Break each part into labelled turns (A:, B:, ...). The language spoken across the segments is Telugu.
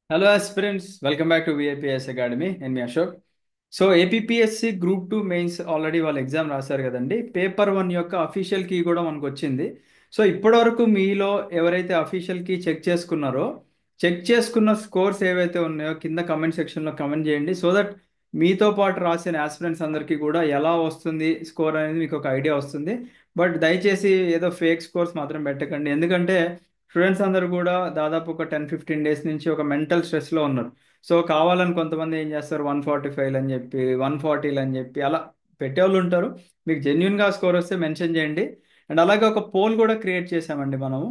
A: Hello aspirants, welcome back to VIPS academy. నేను మీ Ashok. So APPSC group 2 mains already వాళ్ళు ఎగ్జామ్ రాశారు కదండి. పేపర్ 1 యొక్క అఫీషియల్ కీ కూడా మనకు వచ్చింది. సో ఇప్పటివరకు మీలో ఎవరైతే అఫీషియల్ కీ చెక్ చేసుకున్న స్కోర్స్ ఏవైతే ఉన్నాయో కింద కమెంట్ సెక్షన్లో కమెంట్ చేయండి. సో దట్ మీతో పాటు రాసిన ఆస్పిరెంట్స్ అందరికీ కూడా ఎలా వస్తుంది స్కోర్ అనేది మీకు ఒక ఐడియా వస్తుంది. బట్ దయచేసి ఏదో ఫేక్ స్కోర్స్ మాత్రం పెట్టకండి, ఎందుకంటే స్టూడెంట్స్ అందరూ కూడా దాదాపు ఒక 10-15 డేస్ నుంచి ఒక మెంటల్ స్ట్రెస్లో ఉన్నారు. సో కావాలని కొంతమంది ఏం చేస్తారు, 145 అని చెప్పి 140 అని చెప్పి అలా పెట్టేవాళ్ళు ఉంటారు. మీకు జెన్యున్గా స్కోర్ వస్తే మెన్షన్ చేయండి. అండ్ అలాగే ఒక పోల్ కూడా క్రియేట్ చేసామండి మనము.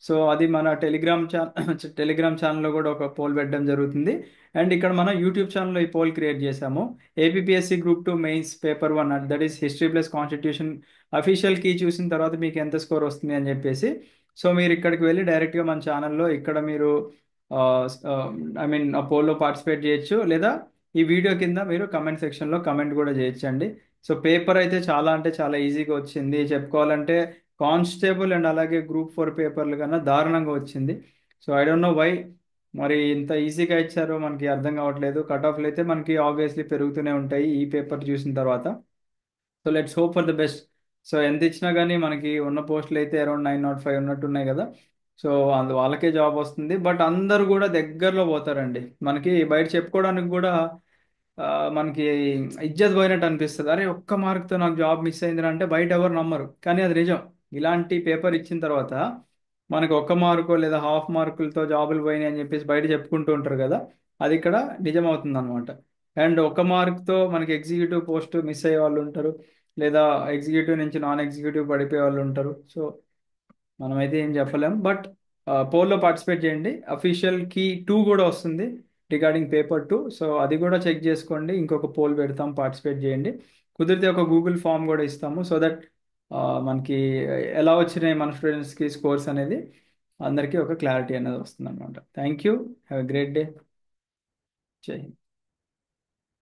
A: సో అది మన టెలిగ్రామ్ ఛానల్లో కూడా ఒక పోల్ పెట్టడం జరుగుతుంది. అండ్ ఇక్కడ మన యూట్యూబ్ ఛానల్లో ఈ పోల్ క్రియేట్ చేసాము. APSC group 2 mains paper 1, that is history plus constitution official key చూసిన తర్వాత మీకు ఎంత స్కోర్ వస్తుంది అని చెప్పేసి. సో మీరు ఇక్కడికి వెళ్ళి డైరెక్ట్గా మన ఛానల్లో ఇక్కడ మీరు ఐ మీన్ ఆ పోల్లో పార్టిసిపేట్ చేయొచ్చు, లేదా ఈ వీడియో కింద మీరు కమెంట్ సెక్షన్లో కమెంట్ కూడా చేయొచ్చండి. సో పేపర్ అయితే చాలా అంటే చాలా ఈజీగా వచ్చింది చెప్పుకోవాలంటే. కానిస్టేబుల్ అండ్ అలాగే గ్రూప్ 4 పేపర్లు కన్నా దారుణంగా వచ్చింది. So I don't know why మరి ఇంత ఈజీగా ఇచ్చారో మనకి అర్థం కావట్లేదు. కట్ ఆఫ్లు అయితే మనకి ఆబ్వియస్లీ పెరుగుతూనే ఉంటాయి ఈ పేపర్ చూసిన తర్వాత. So let's hope for the best. So ఎంత ఇచ్చినా కానీ మనకి ఉన్న పోస్టులు అయితే అరౌండ్ 905 ఉన్నట్టు ఉన్నాయి కదా. సో వాళ్ళకే జాబ్ వస్తుంది. బట్ అందరూ కూడా దగ్గరలో పోతారండి. మనకి బయట చెప్పుకోవడానికి కూడా ఆ, మనకి ఇజ్జత్ పోయినట్టు అనిపిస్తుంది. అరే ఒక్క మార్క్తో నాకు జాబ్ మిస్ అయిందిరా అంటే బయట ఎవరు నమ్మరు, కానీ అది నిజం. ఇలాంటి పేపర్ ఇచ్చిన తర్వాత మనకి ఒక్క మార్కు లేదా హాఫ్ మార్కులతో జాబులు పోయినాయి అని చెప్పేసి బయట చెప్పుకుంటూ ఉంటారు కదా. అది ఇక్కడ నిజం అవుతుంది అనమాట. అండ్ ఒక మార్క్తో మనకి ఎగ్జిక్యూటివ్ పోస్ట్ మిస్ అయ్యే వాళ్ళు ఉంటారు, లేదా ఎగ్జిక్యూటివ్ నుంచి నాన్ ఎగ్జిక్యూటివ్ పడిపోయే వాళ్ళు ఉంటారు. సో మనమైతే ఏం చెప్పలేం. బట్ పోల్లో పార్టిసిపేట్ చేయండి. అఫీషియల్ కీ 2 కూడా వస్తుంది రిగార్డింగ్ పేపర్ 2. సో అది కూడా చెక్ చేసుకోండి. ఇంకొక పోల్ పెడతాం, పార్టిసిపేట్ చేయండి. కుదిరితే ఒక గూగుల్ ఫామ్ కూడా ఇస్తాము, సో దట్ మనకి ఎలా వచ్చినాయి మన స్టూడెంట్స్కి స్కోర్స్ అనేది అందరికీ ఒక క్లారిటీ అనేది వస్తుంది అనమాట. Thank you. Have a great day. జై హింద్.